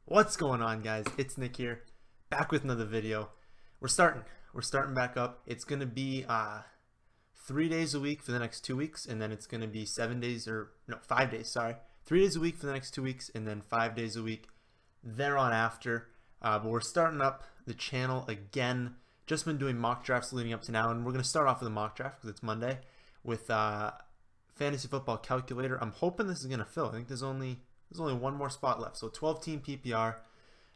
What's going on, guys? It's Nick here, back with another video. We're starting back up. It's gonna be 3 days a week for the next 2 weeks, and then it's gonna be 7 days, or no, 5 days, sorry. 3 days a week for the next 2 weeks, and then 5 days a week thereon after. But we're starting up the channel again. Just been doing mock drafts leading up to now, and we're gonna start off with a mock draft because it's Monday with fantasy football calculator. I'm hoping this is gonna fill. I think there's only one more spot left. So 12-team PPR,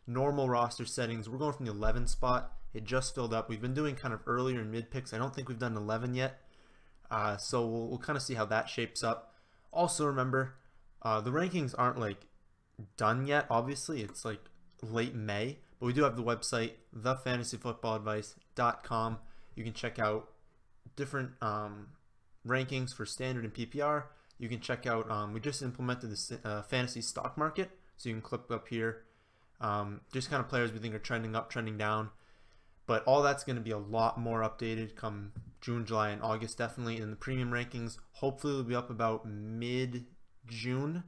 normal roster settings. We're going from the 11 spot. It just filled up. We've been doing kind of earlier and mid picks. I don't think we've done 11 yet. So we'll kind of see how that shapes up. Also remember, the rankings aren't like done yet. Obviously, it's like late May. But we do have the website, thefantasyfootballadvice.com. You can check out different rankings for standard and PPR. You can check out, we just implemented the fantasy stock market, so you can click up here, just kind of players we think are trending up, trending down, but all that's going to be a lot more updated come June, July, and August definitely. And the premium rankings hopefully will be up about mid-June,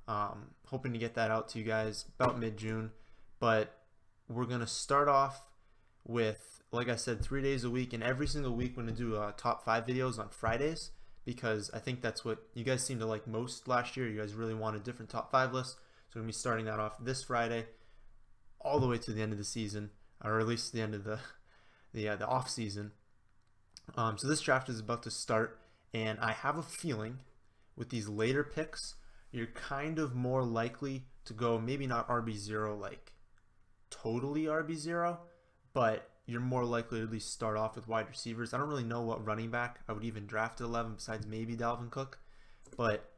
hoping to get that out to you guys about mid-June. But we're going to start off with, like I said, 3 days a week, and every single week we're going to do top 5 videos on Fridays, because I think that's what you guys seem to like most last year. You guys really wanted different top 5 lists. So we're going to be starting that off this Friday all the way to the end of the season, or at least the end of the off season. So this draft is about to start, and I have a feeling with these later picks, you're kind of more likely to go maybe not RB0 like totally RB0, but you're more likely to at least start off with wide receivers. I don't really know what running back I would even draft at 11 besides maybe Dalvin Cook, but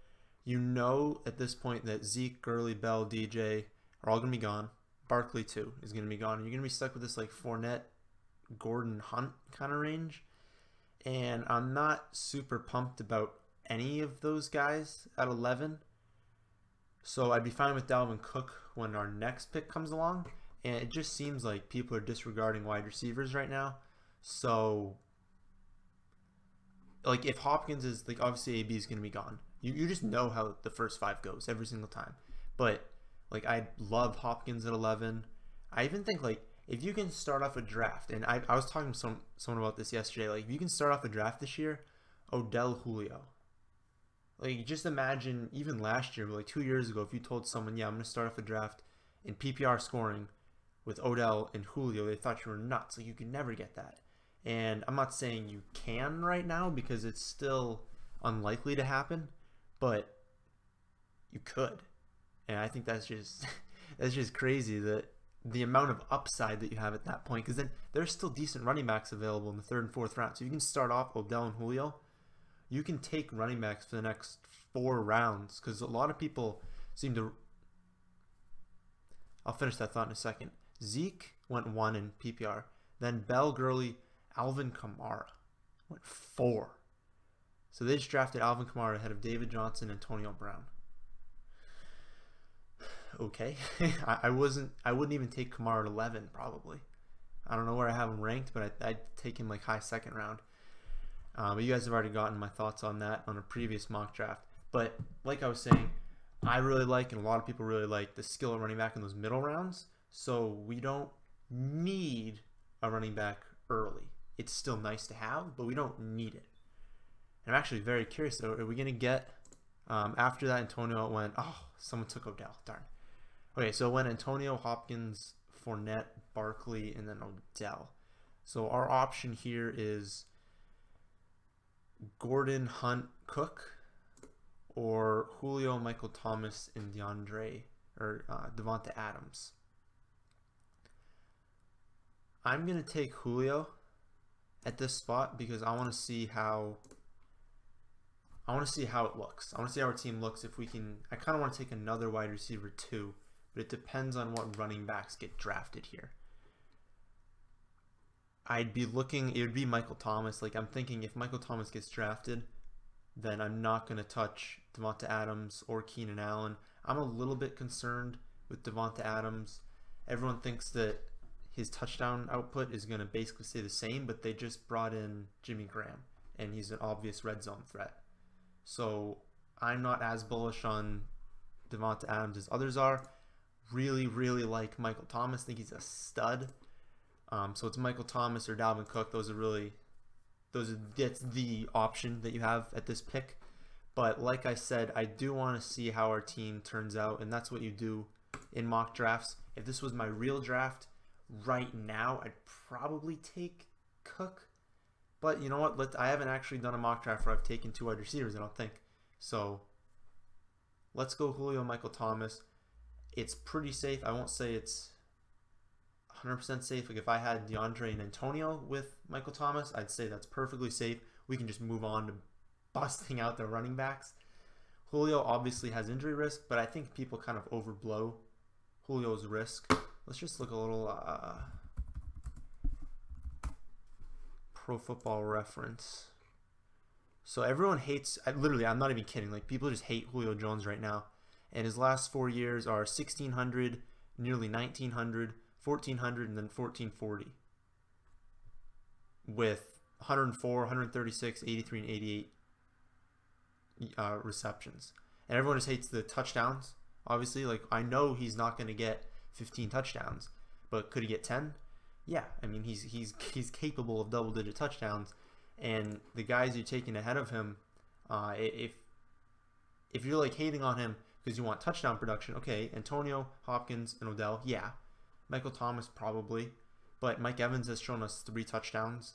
you know at this point that Zeke, Gurley, Bell, DJ are all going to be gone. Barkley too is going to be gone. And you're going to be stuck with this like Fournette, Gordon, Hunt kind of range. And I'm not super pumped about any of those guys at 11. So I'd be fine with Dalvin Cook when our next pick comes along. And it just seems like people are disregarding wide receivers right now. So, like, if Hopkins is, like, obviously AB is going to be gone. You just know how the first 5 goes every single time. But, like, I love Hopkins at 11. I even think, like, if you can start off a draft, and I was talking to someone about this yesterday, like, if you can start off a draft this year, Odell, Julio. Like, just imagine, even last year, like 2 years ago, if you told someone, yeah, I'm going to start off a draft in PPR scoring with Odell and Julio, they thought you were nuts. Like, you could never get that. And I'm not saying you can right now because it's still unlikely to happen, but you could. And I think that's just crazy, that the amount of upside that you have at that point, because then there's still decent running backs available in the 3rd and 4th round. So you can start off Odell and Julio. You can take running backs for the next 4 rounds, because a lot of people seem to... I'll finish that thought in a second. Zeke went 1 in PPR. Then Bell, Gurley, Alvin Kamara went 4. So they just drafted Alvin Kamara ahead of David Johnson and Antonio Brown. Okay. I wouldn't even take Kamara at 11 probably. I don't know where I have him ranked, but I'd take him like high 2nd round. But you guys have already gotten my thoughts on that on a previous mock draft. But like I was saying, I really like, and a lot of people really like, the skill of running back in those middle rounds. So we don't need a running back early. It's still nice to have, but we don't need it. And I'm actually very curious, though, are we going to get, after that Antonio went, oh, someone took Odell, darn. Okay, so it went Antonio, Hopkins, Fournette, Barkley, and then Odell. So our option here is Gordon, Hunt, Cook, or Julio, Michael Thomas, and Devontae Adams. I'm going to take Julio at this spot because I want to see how it looks. I want to see how our team looks. If we can, I kind of want to take another wide receiver too, but it depends on what running backs get drafted here. I'd be looking, it would be Michael Thomas. Like, I'm thinking if Michael Thomas gets drafted, then I'm not going to touch Devontae Adams or Keenan Allen. I'm a little bit concerned with Devontae Adams. Everyone thinks that his touchdown output is going to basically stay the same, but they just brought in Jimmy Graham, and he's an obvious red zone threat. So I'm not as bullish on Devontae Adams as others are. really, really like Michael Thomas. I think he's a stud. So it's Michael Thomas or Dalvin Cook. That's the option that you have at this pick. But like I said, I do want to see how our team turns out, and that's what you do in mock drafts. If this was my real draft right now, I'd probably take Cook. But you know what? I haven't actually done a mock draft where I've taken 2 wide receivers, I don't think. So let's go Julio, Michael Thomas. It's pretty safe. I won't say it's 100% safe. Like if I had DeAndre and Antonio with Michael Thomas, I'd say that's perfectly safe. We can just move on to busting out the running backs. Julio obviously has injury risk, but I think people kind of overblow Julio's risk. Let's just look a little Pro Football Reference. So everyone hates, literally, I'm not even kidding, like people just hate Julio Jones right now. And his last 4 years are 1,600, nearly 1,900, 1,400, and then 1,440. With 104, 136, 83, and 88 receptions. And everyone just hates the touchdowns, obviously. Like, I know he's not going to get 15 touchdowns, but could he get 10? Yeah, I mean, he's capable of double-digit touchdowns. And the guys you're taking ahead of him, if you're like hating on him because you want touchdown production, okay, Antonio, Hopkins, and Odell, yeah. Michael Thomas, probably. But Mike Evans has shown us 3 touchdowns.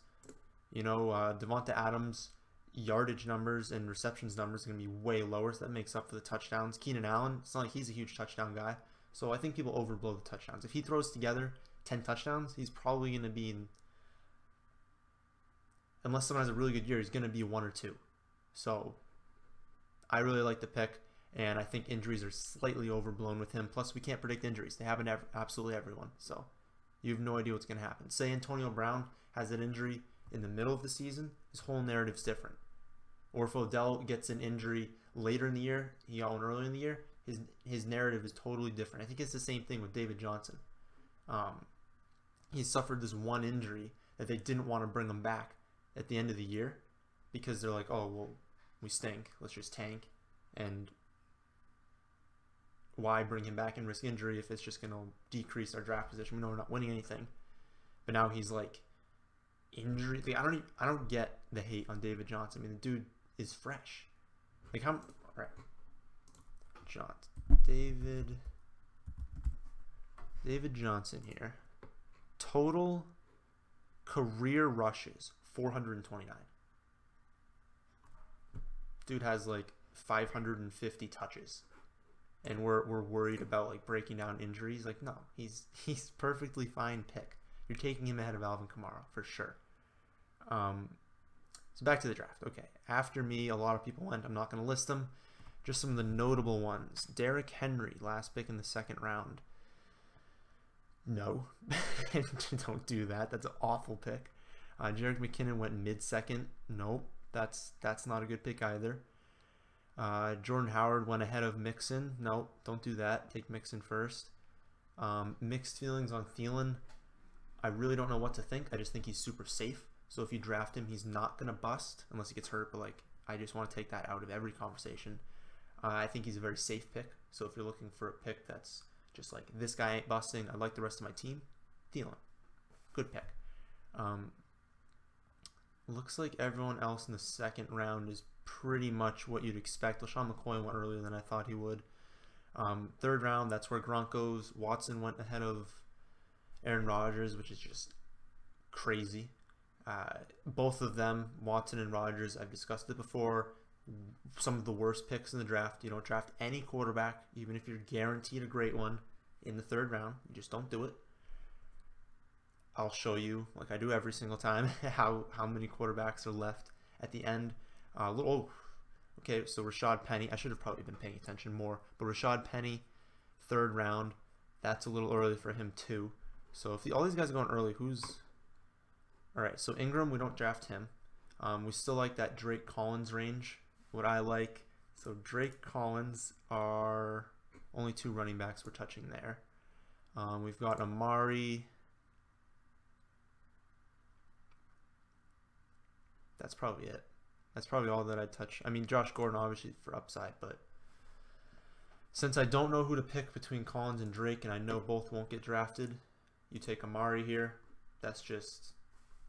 You know, Devonta Adams' yardage numbers and receptions numbers are going to be way lower, so that makes up for the touchdowns. Keenan Allen, it's not like he's a huge touchdown guy. So I think people overblow the touchdowns. If he throws together 10 touchdowns, he's probably going to be in, unless someone has a really good year, he's going to be 1 or 2. So I really like the pick, and I think injuries are slightly overblown with him. Plus, we can't predict injuries. They happen to absolutely everyone. So you have no idea what's going to happen. Say Antonio Brown has an injury in the middle of the season, his whole narrative's different. Or if Odell gets an injury later in the year, he got one earlier in the year, his narrative is totally different. I think it's the same thing with David Johnson. He suffered this one injury that they didn't want to bring him back at the end of the year because they're like, oh, well, we stink. Let's just tank. And why bring him back and risk injury if it's just going to decrease our draft position? We know we're not winning anything. But now he's like injury. Like, I don't get the hate on David Johnson. I mean, the dude is fresh. Like, how? All right, David Johnson here. Total career rushes 429. Dude has like 550 touches, and we're worried about like breaking down injuries. Like, no, he's perfectly fine pick. You're taking him ahead of Alvin Kamara for sure. So back to the draft. Okay, after me, a lot of people went. I'm not going to list them. Just some of the notable ones. Derrick Henry, last pick in the 2nd round. No, don't do that. That's an awful pick. Jerick McKinnon went mid-2nd. Nope, that's not a good pick either. Jordan Howard went ahead of Mixon. Nope, don't do that. Take Mixon first. Mixed feelings on Thielen. I really don't know what to think. I just think he's super safe. So if you draft him, he's not going to bust unless he gets hurt. But like, I just want to take that out of every conversation. I think he's a very safe pick. So if you're looking for a pick that's just like, this guy ain't busting, I like the rest of my team, Thielen. Good pick. Looks like everyone else in the 2nd round is pretty much what you'd expect. LaShawn McCoy went earlier than I thought he would. 3rd round, that's where Gronk goes. Watson went ahead of Aaron Rodgers, which is just crazy. Both of them, Watson and Rodgers, I've discussed it before, some of the worst picks in the draft. You don't draft any quarterback, even if you're guaranteed a great one, in the 3rd round. You just don't do it. I'll show you, like I do every single time, how many quarterbacks are left at the end. Okay, so Rashad Penny, I should have probably been paying attention more, but Rashad Penny, 3rd round, that's a little early for him too. So if all these guys are going early, who's... All right, so Ingram, we don't draft him. We still like that Drake Collins range, what I like. So Drake Collins are only 2 running backs we're touching there. We've got Amari. That's probably it. That's probably all that I'd touch. I mean, Josh Gordon, obviously, for upside, but Since I don't know who to pick between Collins and Drake, and I know both won't get drafted, you take Amari here. That's just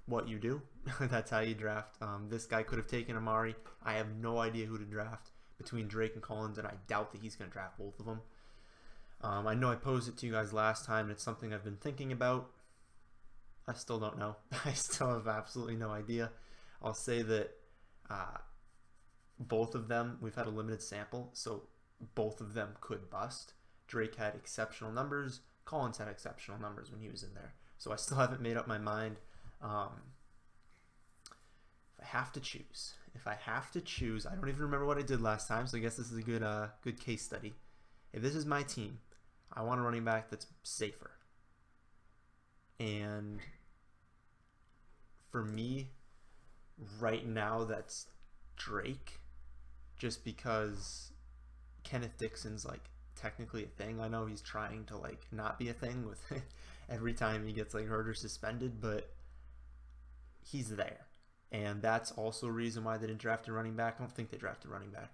what you do. That's how you draft. This guy could have taken Amari. I have no idea who to draft between Drake and Collins, and I doubt that he's going to draft both of them. I know I posed it to you guys last time, and it's something I've been thinking about. I still don't know. I still have absolutely no idea. I'll say that both of them, we've had a limited sample, so both of them could bust. Drake had exceptional numbers. Collins had exceptional numbers when he was in there. So I still haven't made up my mind. If I have to choose, I don't even remember what I did last time, so I guess this is a good case study. If this is my team, I want a running back that's safer. And for me, right now, that's Drake, just because Kenneth Dixon's like technically a thing. I know he's trying to like not be a thing with every time he gets like hurt or suspended, but he's there. And that's also a reason why they didn't draft a running back. I don't think they drafted a running back,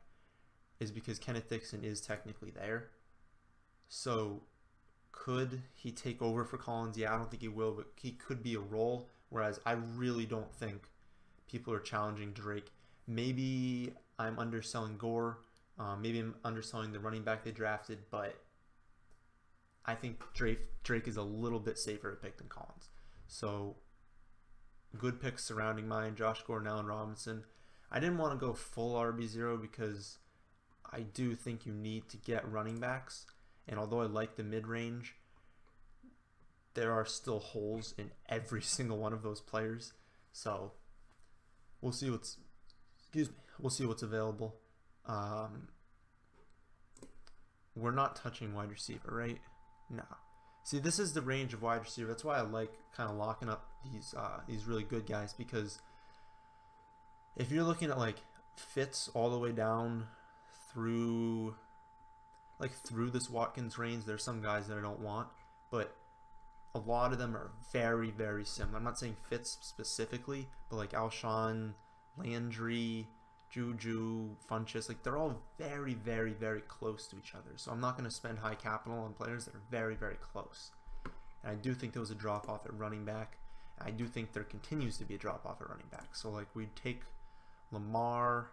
is because Kenneth Dixon is technically there. So could he take over for Collins? Yeah, I don't think he will, but he could be a role. Whereas I really don't think people are challenging Drake. Maybe I'm underselling Gore. Maybe I'm underselling the running back they drafted, but I think Drake is a little bit safer to pick than Collins. So good picks surrounding mine: Josh Gordon, Allen Robinson. I didn't want to go full RB0 because I do think you need to get running backs. And although I like the mid-range, there are still holes in every single one of those players. So we'll see what's available. We're not touching wide receiver, right? No. See, this is the range of wide receiver. That's why I like kind of locking up these really good guys, because if you're looking at like Fitz all the way down through this Watkins range, there's some guys that I don't want, but a lot of them are very, very similar. I'm not saying Fitz specifically, but like Alshon, Landry, Juju, Funchess, like they're all very, very, very close to each other. So I'm not going to spend high capital on players that are very, very close. And I do think there was a drop off at running back. I do think there continues to be a drop off at running back. So like we'd take Lamar,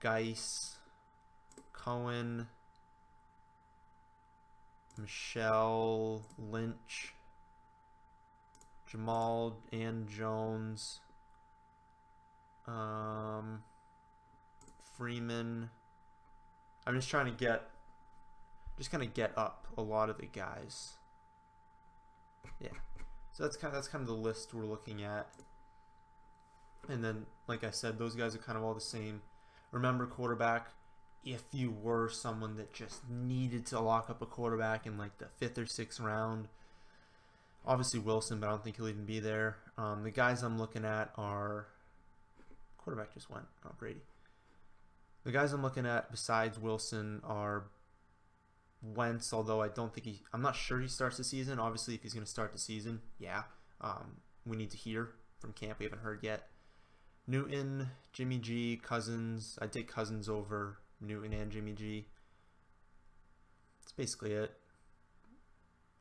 Geis, Cohen, Michelle, Lynch, Jamal and Jones, Freeman. I'm just trying to kind of get up a lot of the guys. Yeah. So that's kind of the list we're looking at. And then, like I said, those guys are kind of all the same. Remember, quarterback, if you were someone that just needed to lock up a quarterback in like the 5th or 6th round, obviously Wilson, but I don't think he'll even be there. The guys I'm looking at are, quarterback just went, oh, Brady. The guys I'm looking at besides Wilson are Wentz, although I'm not sure he starts the season. Obviously, if he's going to start the season, yeah. We need to hear from camp. We haven't heard yet. Newton, Jimmy G, Cousins. I'd take Cousins over Newton and Jimmy G. That's basically it.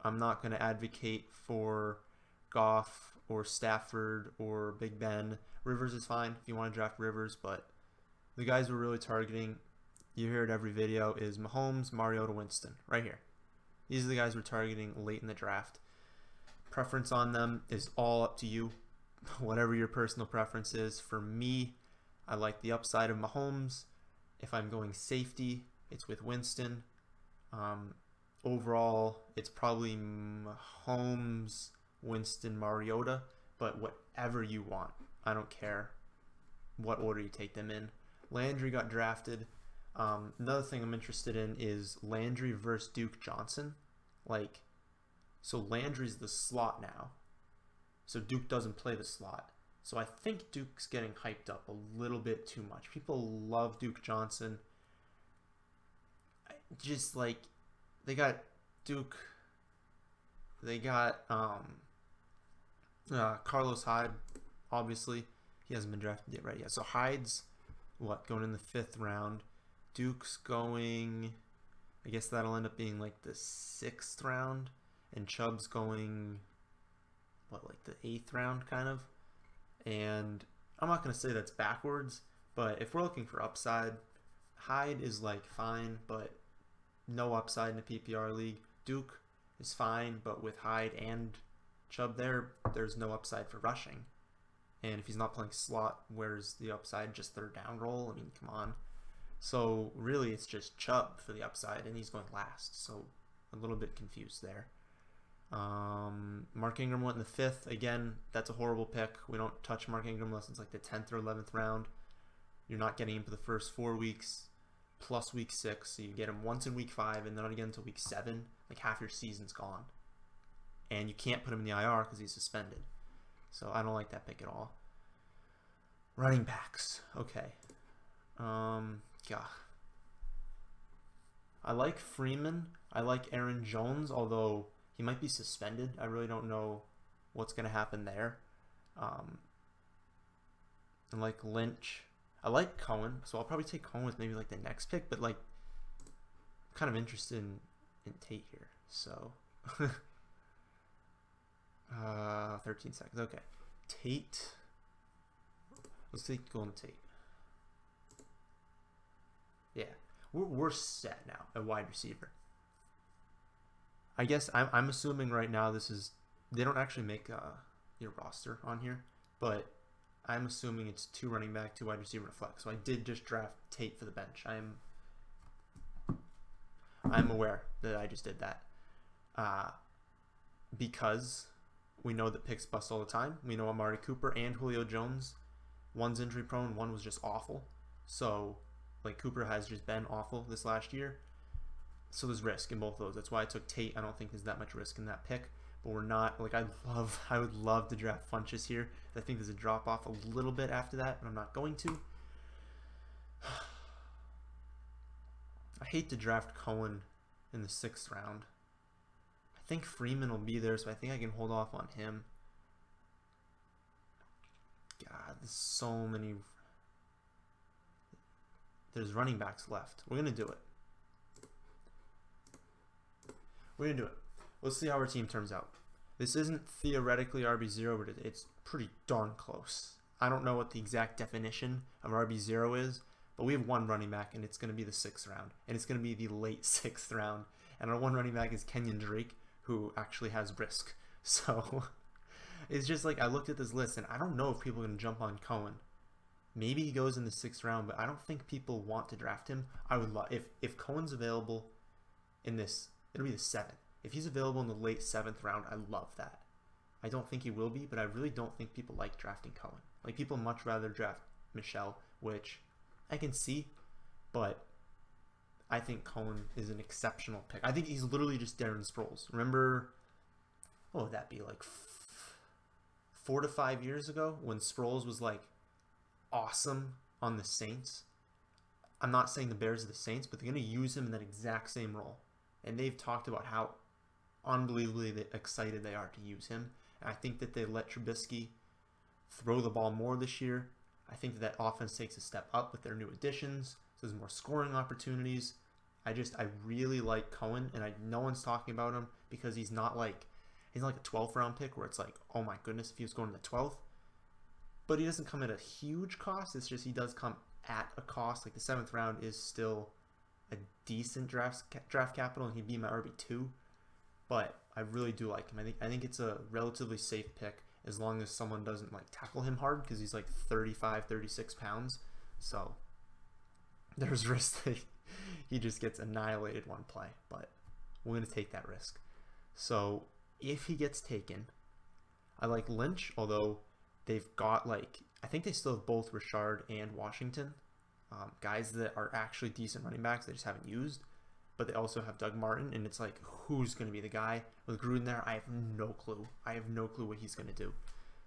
I'm not going to advocate for Goff or Stafford or Big Ben. Rivers is fine if you want to draft Rivers, but the guys we're really targeting, you hear it every video, is Mahomes, Mariota, Winston, right here. These are the guys we're targeting late in the draft. Preference on them is all up to you, whatever your personal preference is. For me, I like the upside of Mahomes. If I'm going safety, it's with Winston. Overall, it's probably Mahomes, Winston, Mariota, but whatever you want. I don't care what order you take them in. Landry got drafted. Another thing I'm interested in is Landry versus Duke Johnson. So Landry's the slot now. So Duke doesn't play the slot. So I think Duke's getting hyped up a little bit too much. People love Duke Johnson. Just like, they got Duke. They got Carlos Hyde, obviously. He hasn't been drafted yet, right? Yeah. So Hyde's, going in the 5th round. Duke's going I guess that'll end up being like the 6th round, and Chubb's going, what, like the 8th round kind of. And I'm not going to say that's backwards, but if we're looking for upside, Hyde is like fine, but no upside in a PPR league. Duke is fine, but with Hyde and Chubb there's no upside for rushing. And if he's not playing slot, where's the upside? Just 3rd down roll? I mean, come on. So really it's just Chubb for the upside, and he's going last. So a little bit confused there. Mark Ingram went in the 5th. Again, that's a horrible pick. We don't touch Mark Ingram unless it's like the 10th or 11th round. You're not getting him for the first 4 weeks plus week 6. So you get him once in week 5 and then not again until week 7. Like half your season's gone. And you can't put him in the IR because he's suspended. So I don't like that pick at all. Running backs. Okay. Yeah. I like Freeman. I like Aaron Jones, although he might be suspended. I really don't know what's going to happen there. I like Lynch. I like Cohen, so I'll probably take Cohen with maybe like the next pick, but like I'm kind of interested in Tate here. So 13 seconds. Okay. Tate. Let's take Golden Tate. Yeah. We're set now at wide receiver. I guess I'm assuming right now this is, they don't actually make your roster on here, but I'm assuming it's 2 running back, 2 wide receiver, and a flex. So I did just draft Tate for the bench. I'm aware that I just did that because we know that picks bust all the time. We know Amari Cooper and Julio Jones, one's injury prone, one was just awful. So like Cooper has just been awful this last year. So there's risk in both of those. That's why I took Tate. I don't think there's that much risk in that pick. But we're not, like, I would love to draft Funchess here. I think there's a drop off a little bit after that, but I'm not going to. I hate to draft Cohen in the 6th round. I think Freeman will be there, so I think I can hold off on him. God, there's so many. There's running backs left. We're going to do it. We're going to do it. Let's see how our team turns out. This isn't theoretically RB0, but it's pretty darn close. I don't know what the exact definition of RB0 is, but we have 1 running back, and it's going to be the 6th round. And it's going to be the late 6th round. And our 1 running back is Kenyon Drake, who actually has risk. So it's just like I looked at this list, and I don't know if people are going to jump on Cohen. Maybe he goes in the 6th round, but I don't think people want to draft him. I would love if Cohen's available in this. It'll be the 7th. If he's available in the late 7th round, I love that. I don't think he will be, but I really don't think people like drafting Cohen. Like, people much rather draft Michelle, which I can see, but I think Cohen is an exceptional pick. I think he's literally just Darren Sproles. Remember, what would that be, like 4 to 5 years ago when Sproles was like awesome on the Saints? I'm not saying the Bears are the Saints, but they're going to use him in that exact same role. And they've talked about how unbelievably excited they are to use him. And I think that they let Trubisky throw the ball more this year. I think that offense takes a step up with their new additions. So there's more scoring opportunities. I really like Cohen, and no one's talking about him because he's not like a 12th round pick where it's like, oh my goodness, if he was going to the 12th. But he doesn't come at a huge cost. It's just he does come at a cost. Like the 7th round is still a decent draft capital, and he'd be my RB2, but I really do like him. I think it's a relatively safe pick as long as someone doesn't like tackle him hard, because he's like 36 pounds, so there's risk that he just gets annihilated one play, but we're going to take that risk. So if he gets taken, I like Lynch, although they've got I think they still have both Richard and Washington. Guys that are actually decent running backs they just haven't used, but they also have Doug Martin, and it's like, who's going to be the guy? With Gruden there, I have no clue. I have no clue what he's going to do.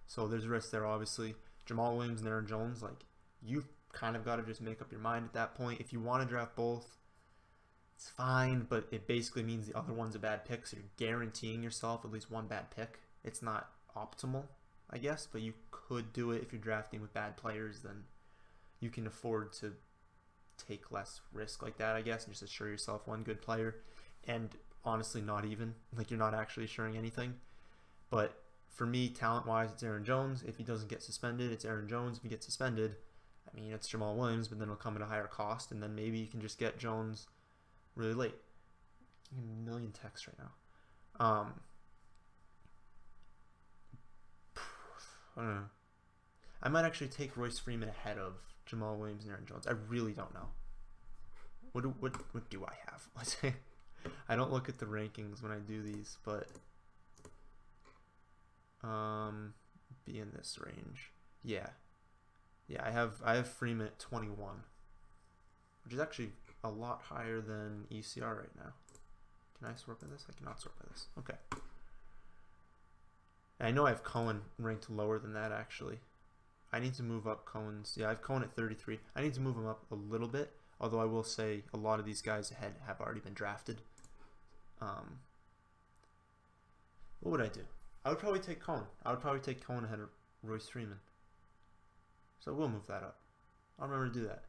So there's risk there, obviously. Jamal Williams and Aaron Jones, like, you've kind of got to just make up your mind at that point. If you want to draft both, it's fine, but it basically means the other one's a bad pick, so you're guaranteeing yourself at least 1 bad pick. It's not optimal, I guess, but you could do it if you're drafting with bad players. Then you can afford to take less risk like that, I guess, and just assure yourself one good player. And honestly, not even. Like, you're not actually assuring anything. But for me, talent-wise, it's Aaron Jones. If he doesn't get suspended, it's Aaron Jones. If he gets suspended, I mean, it's Jamal Williams, but then it'll come at a higher cost, and then maybe you can just get Jones really late. I'm getting a million texts right now. I don't know. I might actually take Royce Freeman ahead of Jamal Williams and Aaron Jones. I really don't know. What do I have? I don't look at the rankings when I do these, but be in this range. Yeah, I have Freeman at 21, which is actually a lot higher than ECR right now. Can I sort by this? I cannot sort by this. Okay. I know I have Cohen ranked lower than that, actually. I need to move up Cohen's. Yeah, I have Cohen at 33. I need to move him up a little bit, although I will say a lot of these guys ahead have already been drafted. What would I do? I would probably take Cohen. I would probably take Cohen ahead of Royce Freeman. So we'll move that up. I'll remember to do that.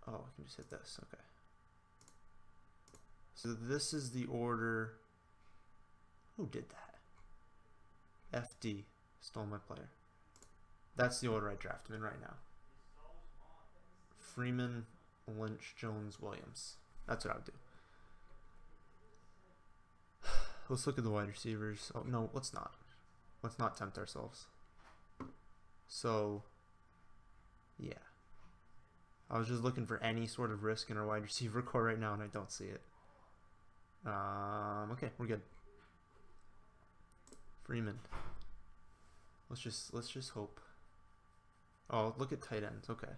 Oh, I can just hit this. Okay. So this is the order. Who did that? FD stole my player. That's the order I draft him in right now. Freeman, Lynch, Jones, Williams. That's what I would do. Let's look at the wide receivers. Oh, no, let's not. Let's not tempt ourselves. So, yeah. I was just looking for any sort of risk in our wide receiver core right now, and I don't see it. Okay, we're good. Freeman. Let's just hope. Oh, look at tight ends. Okay.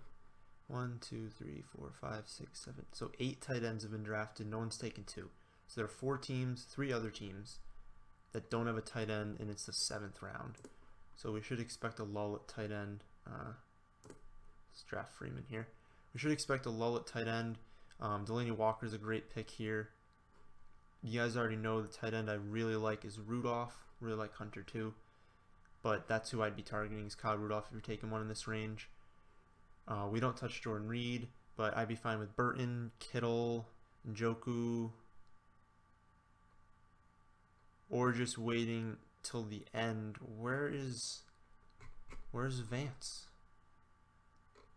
1, 2, 3, 4, 5, 6, 7. So 8 tight ends have been drafted. No one's taken 2. So there are 4 teams, 3 other teams that don't have a tight end, and it's the 7th round. So we should expect a lull at tight end. Let's draft Freeman here. We should expect a lull at tight end. Delaney Walker's a great pick here. You guys already know the tight end I really like is Rudolph. Really like Hunter too. But that's who I'd be targeting, is Kyle Rudolph if you're taking one in this range. We don't touch Jordan Reed, but I'd be fine with Burton, Kittle, Njoku, or just waiting till the end. Where's Vance?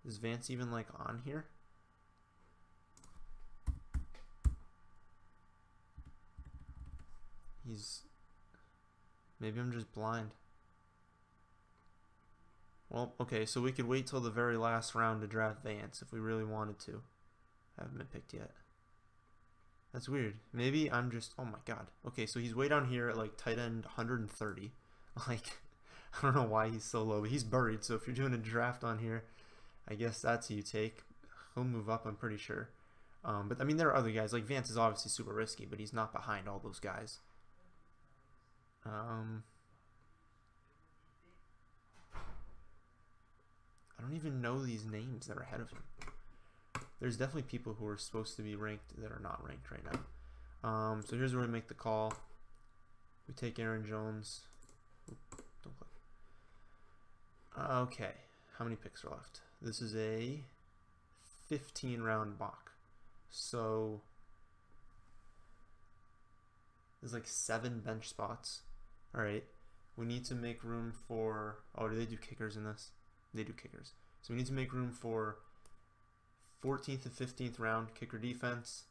Is Vance even like on here? Maybe I'm just blind. Well, okay, so we could wait till the very last round to draft Vance if we really wanted to. Haven't been picked yet. That's weird. Maybe I'm just, oh my god. Okay, so he's way down here at like tight end 130. Like, I don't know why he's so low, but he's buried. So if you're doing a draft on here, I guess that's who you take. He'll move up, I'm pretty sure. But I mean, there are other guys. Like Vance is obviously super risky, but he's not behind all those guys. I don't even know these names that are ahead of him. There's definitely people who are supposed to be ranked that are not ranked right now. So here's where we make the call. We take Aaron Jones. Oop, don't click. Okay, how many picks are left? This is a 15-round mock. So there's like 7 bench spots. All right, we need to make room for, oh, do they do kickers in this? They do kickers. So we need to make room for 14th and 15th round kicker defense,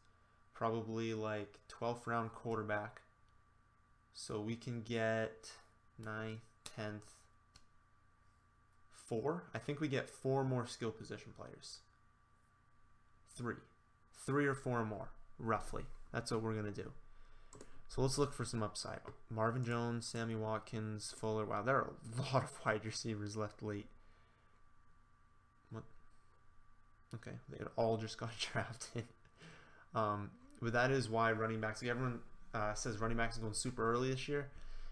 probably like 12th round quarterback. So we can get 9th, 10th, 4. I think we get 4 more skill position players. 3 or 4 more, roughly. That's what we're going to do. So let's look for some upside. Marvin Jones, Sammy Watkins, Fuller. Wow, there are a lot of wide receivers left late. What? Okay, they had all just got drafted. But that is why running backs, like everyone says running backs are going super early this year.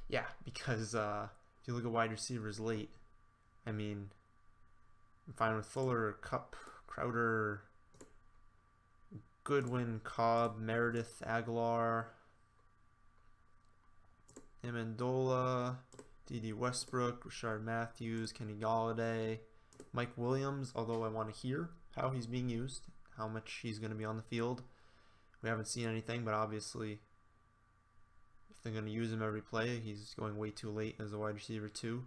Yeah, because if you look at wide receivers late, I mean, I'm fine with Fuller, Kupp, Crowder, Goodwin, Cobb, Meredith, Aguilar, Amendola, D.D. Westbrook, Rashard Matthews, Kenny Galladay, Mike Williams, although I want to hear how he's being used, how much he's going to be on the field. We haven't seen anything, but obviously if they're going to use him every play, he's going way too late as a wide receiver too.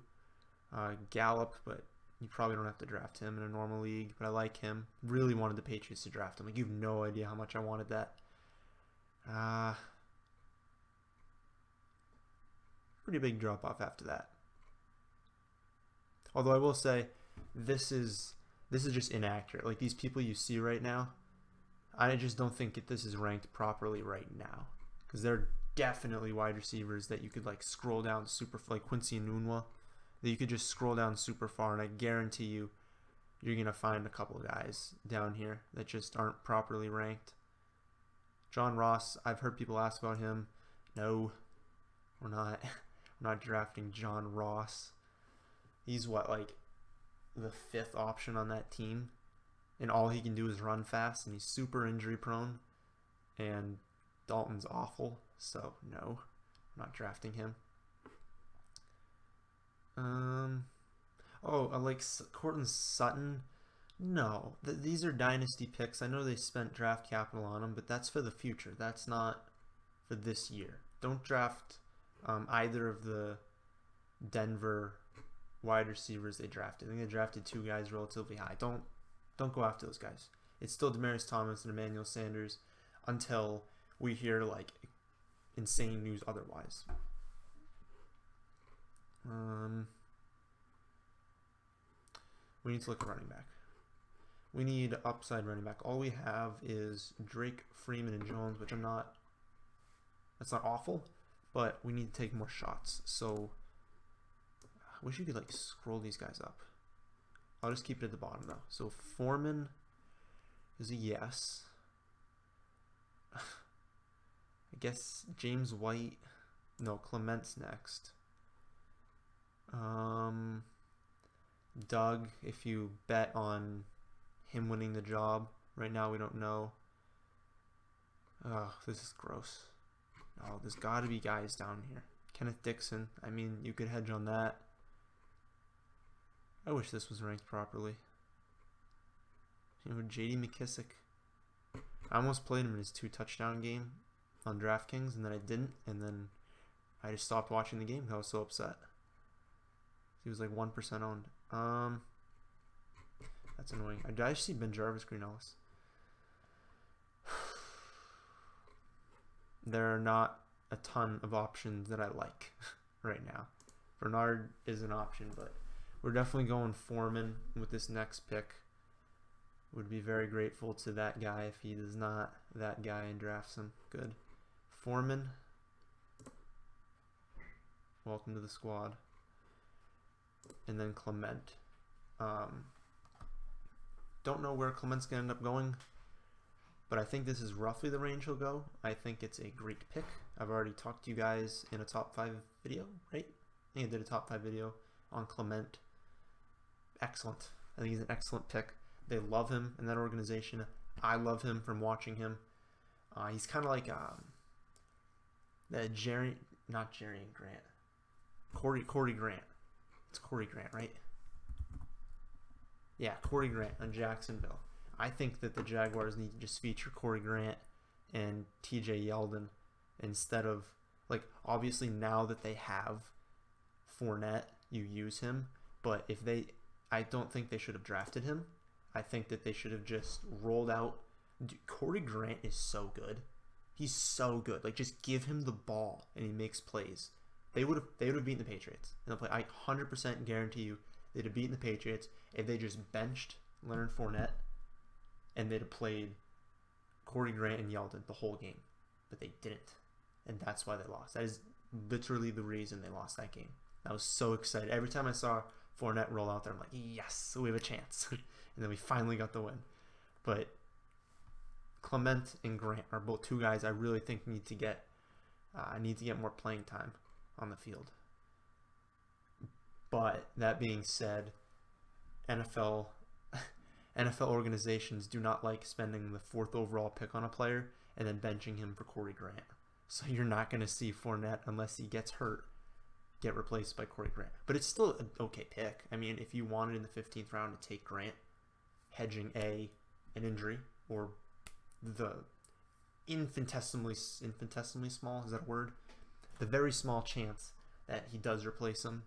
Gallup, but you probably don't have to draft him in a normal league, but I like him. Really wanted the Patriots to draft him. Like, you have no idea how much I wanted that. Pretty big drop off after that. Although I will say, this is just inaccurate. Like, these people you see right now, I just don't think this is ranked properly right now, because they're definitely wide receivers that you could like scroll down super, like Quincy Enunwa, that you could just scroll down super far, and I guarantee you, you're gonna find a couple of guys down here that just aren't properly ranked. John Ross, I've heard people ask about him. No, we're not. We're not drafting John Ross. He's what, like the 5th option on that team, and all he can do is run fast, and he's super injury prone, and Dalton's awful, so no, I'm not drafting him. I like Courtland Sutton. No, these are dynasty picks. I know they spent draft capital on them, but that's for the future. That's not for this year. Don't draft either of the Denver wide receivers they drafted. I think they drafted 2 guys relatively high. Don't go after those guys. It's still Demaryius Thomas and Emmanuel Sanders until we hear like insane news otherwise. We need to look at running back. We need upside running back. All we have is Drake, Freeman, and Jones, which that's not awful, but we need to take more shots. So I wish you could like scroll these guys up. I'll just keep it at the bottom though. So Foreman is a yes. I guess James White. No, Clement's next. Doug, if you bet on him winning the job. Right now we don't know. This is gross. Oh, there's got to be guys down here. Kenneth Dixon. I mean, you could hedge on that. I wish this was ranked properly. You know, J.D. McKissick. I almost played him in his 2 touchdown game on DraftKings, and then I didn't, and then I just stopped watching the game because I was so upset. He was like 1% owned. That's annoying. Did I see Ben Jarvis, Green Ellis? There are not a ton of options that I like right now. Bernard is an option, but we're definitely going Foreman with this next pick. Would be very grateful to that guy if he is not that guy and drafts him. Good. Foreman. Welcome to the squad. And then Clement. Don't know where Clement's going to end up going, but I think this is roughly the range he'll go. I think it's a great pick. I've already talked to you guys in a top 5 video, right? I think I did a top 5 video on Clement. Excellent. I think he's an excellent pick. They love him in that organization. I love him from watching him. He's kind of like not Jerry Grant. Corey Grant. It's Corey Grant, right? Yeah, Corey Grant on Jacksonville. I think that the Jaguars need to just feature Corey Grant and TJ Yeldon instead of, like, obviously now that they have Fournette, you use him, but I don't think they should have drafted him. I think that they should have just rolled out. Dude, Corey Grant is so good. He's so good. Like, just give him the ball and he makes plays. They would have beaten the Patriots. And I 100% guarantee you they'd have beaten the Patriots if they just benched Leonard Fournette and they'd have played Corey Grant and Yeldon the whole game. But they didn't. And that's why they lost. That is literally the reason they lost that game. I was so excited. Every time I saw Fournette roll out there, I'm like, yes, we have a chance. And then we finally got the win. But Clement and Grant are both 2 guys I really think need to get more playing time on the field. But that being said, NFL organizations do not like spending the 4th overall pick on a player and then benching him for Corey Grant. So you're not going to see Fournette, unless he gets hurt, get replaced by Corey Grant. But it's still an okay pick. I mean, if you wanted in the 15th round to take Grant, hedging A, an injury or the infinitesimally small, is that a word? The very small chance that he does replace him,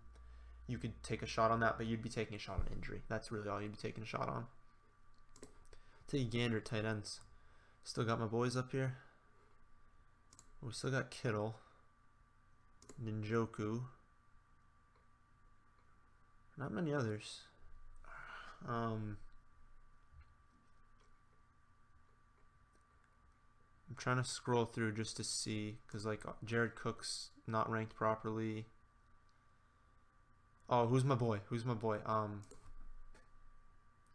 you could take a shot on that, but you'd be taking a shot on injury. That's really all you'd be taking a shot on. Take a gander at tight ends. Still got my boys up here. We still got Kittle, Njoku. Not many others. I'm trying to scroll through just to see, because like Jared Cook's not ranked properly. Oh, who's my boy? Who's my boy?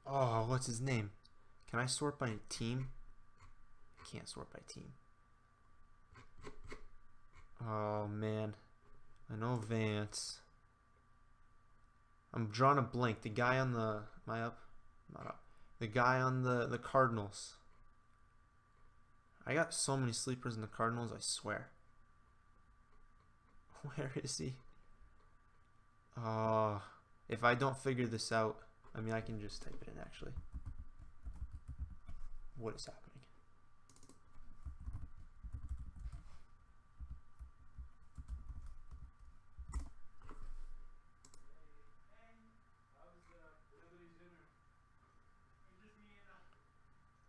Oh, what's his name? Can I sort by team? I can't sort by team. Oh man, I know Vance. I'm drawing a blank. The guy on the, am I up? Not up. The guy on the Cardinals. I got so many sleepers in the Cardinals, I swear. Where is he? If I don't figure this out, I mean, I can just type it in actually. What is happening?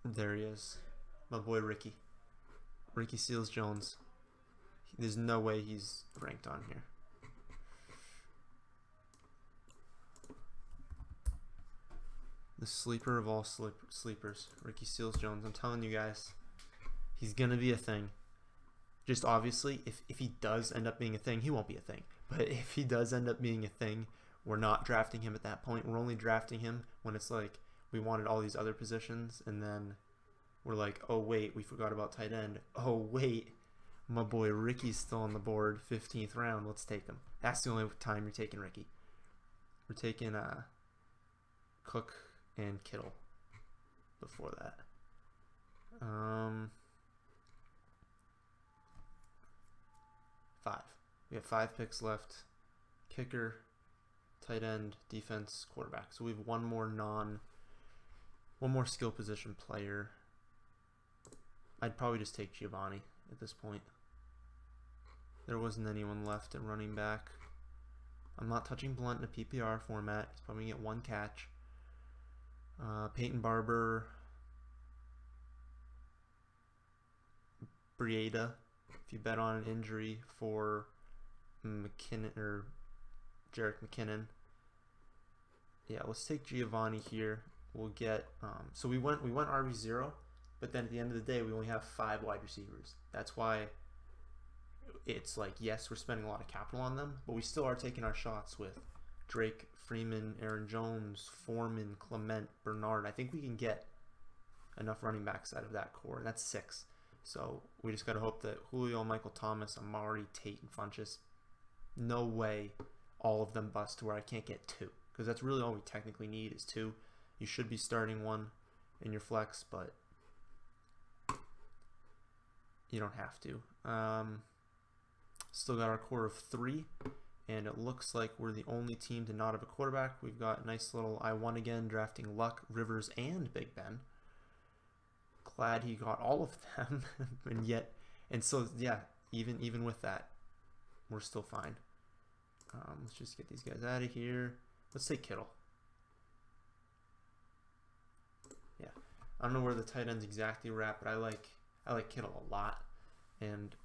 There he is. My boy Ricky. Ricky Seals-Jones. There's no way he's ranked on here. The sleeper of all sleepers. Ricky Seals-Jones. I'm telling you guys. He's going to be a thing. Just obviously, if he does end up being a thing, he won't be a thing. But if he does end up being a thing, we're not drafting him at that point. We're only drafting him when it's like, we wanted all these other positions, and then we're like, oh wait, we forgot about tight end. Oh wait, my boy Ricky's still on the board, 15th round. Let's take him. That's the only time you're taking Ricky. We're taking Cook and Kittle before that. 5. We have 5 picks left. Kicker, tight end, defense, quarterback. So we have one more skill position player. I'd probably just take Giovanni at this point. There wasn't anyone left at running back. I'm not touching Blunt in a PPR format. He's probably going to get 1 catch. Peyton Barber. Breida. If you bet on an injury for McKinnon or Jerick McKinnon. Yeah, let's take Giovanni here. We'll get so we went RB0, but then at the end of the day we only have 5 wide receivers. That's why it's like, yes, we're spending a lot of capital on them, but we still are taking our shots with Drake, Freeman, Aaron Jones, Foreman, Clement, Bernard. I think we can get enough running backs out of that core, and that's 6. So we just got to hope that Julio, Michael Thomas, Amari, Tate, and Funchess, no way all of them bust to where I can't get 2, because that's really all we technically need is 2. You should be starting 1 in your flex, but you don't have to. Still got our core of 3, and it looks like we're the only team to not have a quarterback. We've got a nice little I won again, drafting Luck, Rivers, and Big Ben. Glad he got all of them, and so yeah, even with that, we're still fine. Let's just get these guys out of here. Let's take Kittle. Yeah, I don't know where the tight ends exactly were at, but I like Kittle a lot, and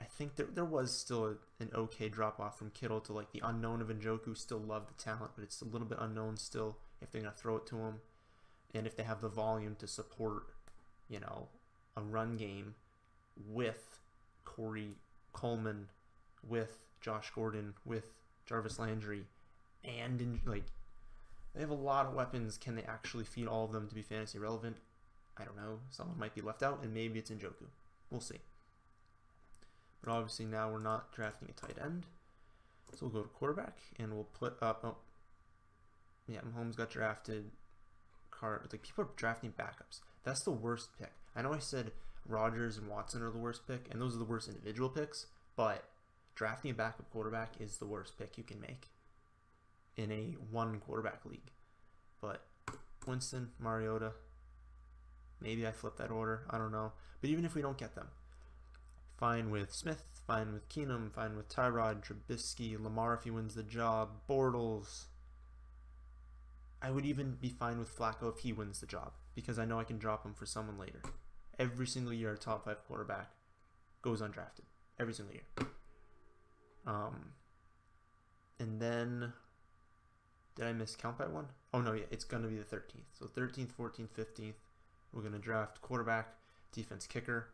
I think there was still an okay drop off from Kittle to like the unknown of Njoku. Still love the talent, but it's a little bit unknown still if they're gonna throw it to him, and if they have the volume to support, you know, a run game with Corey Coleman, with Josh Gordon, with Jarvis Landry, and like they have a lot of weapons. Can they actually feed all of them to be fantasy relevant? I don't know. Someone might be left out, and maybe it's Njoku. We'll see. But obviously now we're not drafting a tight end. So we'll go to quarterback, and we'll put up, oh, yeah, Mahomes got drafted. Like, people are drafting backups. That's the worst pick. I know I said Rodgers and Watson are the worst pick, and those are the worst individual picks, but drafting a backup quarterback is the worst pick you can make in a 1 quarterback league. But Winston, Mariota, Maybe I flip that order. I don't know. But even if we don't get them, fine with Smith, fine with Keenum, fine with Tyrod, Trubisky, Lamar if he wins the job, Bortles. I would even be fine with Flacco if he wins the job, because I know I can drop him for someone later. Every single year, a top 5 quarterback goes undrafted. Every single year. And then, did I miscount by one? Oh no, yeah, it's going to be the 13th. So 13th, 14th, 15th, we're going to draft quarterback, defense, kicker.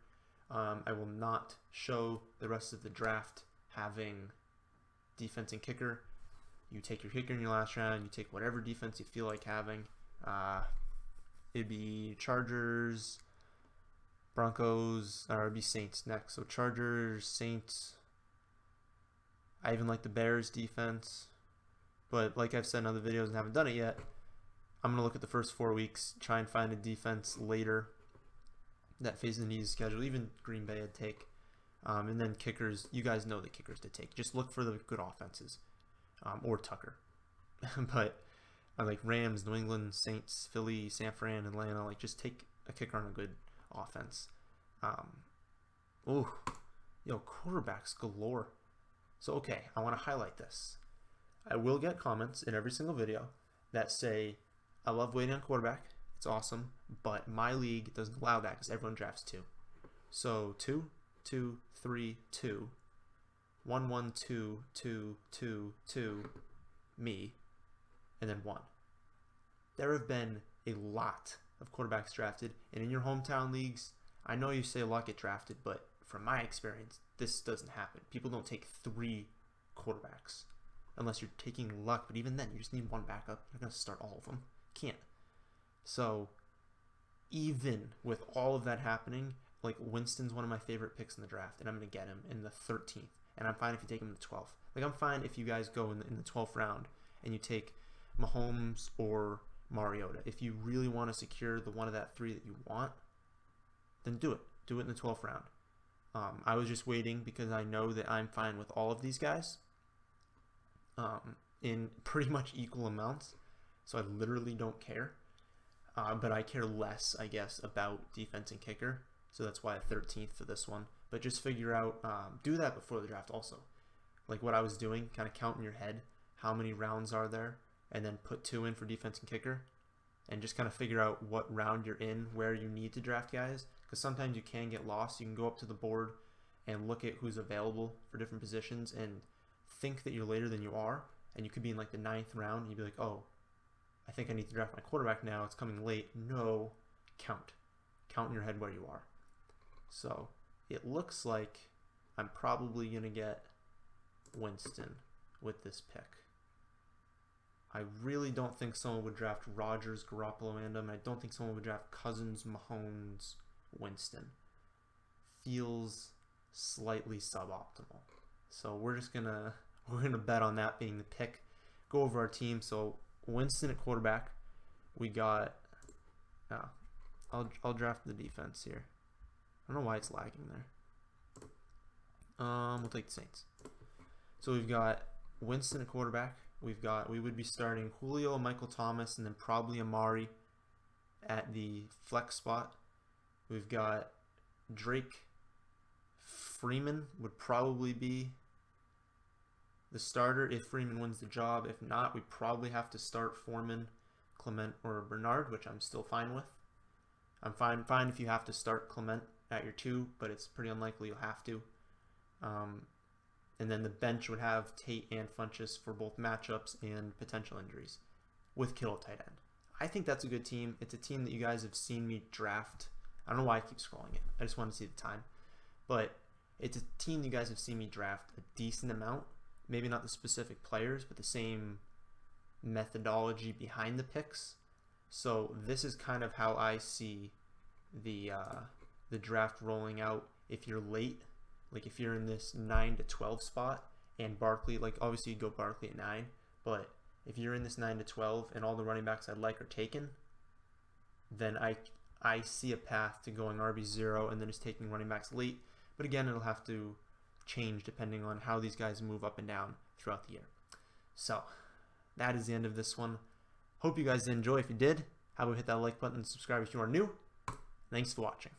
I will not show the rest of the draft having defense and kicker. You take your kicker in your last round. You take whatever defense you feel like having. It'd be Chargers, Broncos, or it'd be Saints next. So Chargers, Saints. I even like the Bears defense. But like I've said in other videos and haven't done it yet, I'm going to look at the first 4 weeks, try and find a defense later that fits the needs schedule. Even Green Bay I'd take. And then kickers, you guys know the kickers to take. Just look for the good offenses. Or Tucker. But I like Rams, New England, Saints, Philly, San Fran, Atlanta. Like, just take a kicker on a good offense. Yo, quarterbacks galore. So, okay, I want to highlight this. I will get comments in every single video that say, I love waiting on quarterback. It's awesome. But my league doesn't allow that because everyone drafts 2. So, 2, 2, 3, 2. 1, 1, 2, 2, 2, 2, me, and then 1. There have been a lot of quarterbacks drafted, and in your hometown leagues, I know you say a lot get drafted, but from my experience, this doesn't happen. People don't take 3 quarterbacks unless you're taking luck, but even then, you just need 1 backup. You're going to start all of them. Can't. So, even with all of that happening, like Winston's one of my favorite picks in the draft, and I'm going to get him in the 13th. And I'm fine if you take him in the 12th. Like, I'm fine if you guys go in the 12th round and you take Mahomes or Mariota. If you really want to secure the one of that 3 that you want, then do it. Do it in the 12th round. I was just waiting because I know that I'm fine with all of these guys in pretty much equal amounts. So I literally don't care. But I care less, I guess, about defense and kicker. So that's why 13th for this one. But just figure out, do that before the draft also. Like what I was doing, kind of count in your head how many rounds are there, and then put 2 in for defense and kicker. And just kind of figure out what round you're in, where you need to draft guys. Because sometimes you can get lost. You can go up to the board and look at who's available for different positions and think that you're later than you are. And you could be in like the 9th round and you'd be like, oh, I think I need to draft my quarterback now. It's coming late. No, count. Count in your head where you are. So it looks like I'm probably going to get Winston with this pick. I really don't think someone would draft Rodgers, Garoppolo, and him. I don't think someone would draft Cousins, Mahomes, Winston. Feels slightly suboptimal. So we're gonna bet on that being the pick. Go over our team. So Winston at quarterback. We got. I'll draft the defense here. I don't know why it's lagging there. We'll take the Saints. So we've got Winston at quarterback. We would be starting Julio, Michael Thomas, and then probably Amari at the flex spot. We've got Drake. Freeman would probably be the starter if Freeman wins the job. If not, we probably have to start Foreman, Clement, or Bernard, which I'm still fine with. I'm fine if you have to start Clement at your 2, but it's pretty unlikely you'll have to. And then the bench would have Tate and Funchess for both matchups and potential injuries with Kittle tight end. I think that's a good team. It's a team that you guys have seen me draft. I don't know why I keep scrolling it. I just want to see the time. But it's a team you guys have seen me draft a decent amount. Maybe not the specific players, but the same methodology behind the picks. So this is kind of how I see the draft rolling out. If you're late, like if you're in this 9 to 12 spot, and Barkley, like obviously you go Barkley at 9, but if you're in this 9 to 12 and all the running backs I'd like are taken, then I see a path to going RB0 and then just taking running backs late. But again, it'll have to change depending on how these guys move up and down throughout the year. So that is the end of this one. Hope you guys did enjoy. If you did, how about hit that like button and subscribe if you are new. Thanks for watching.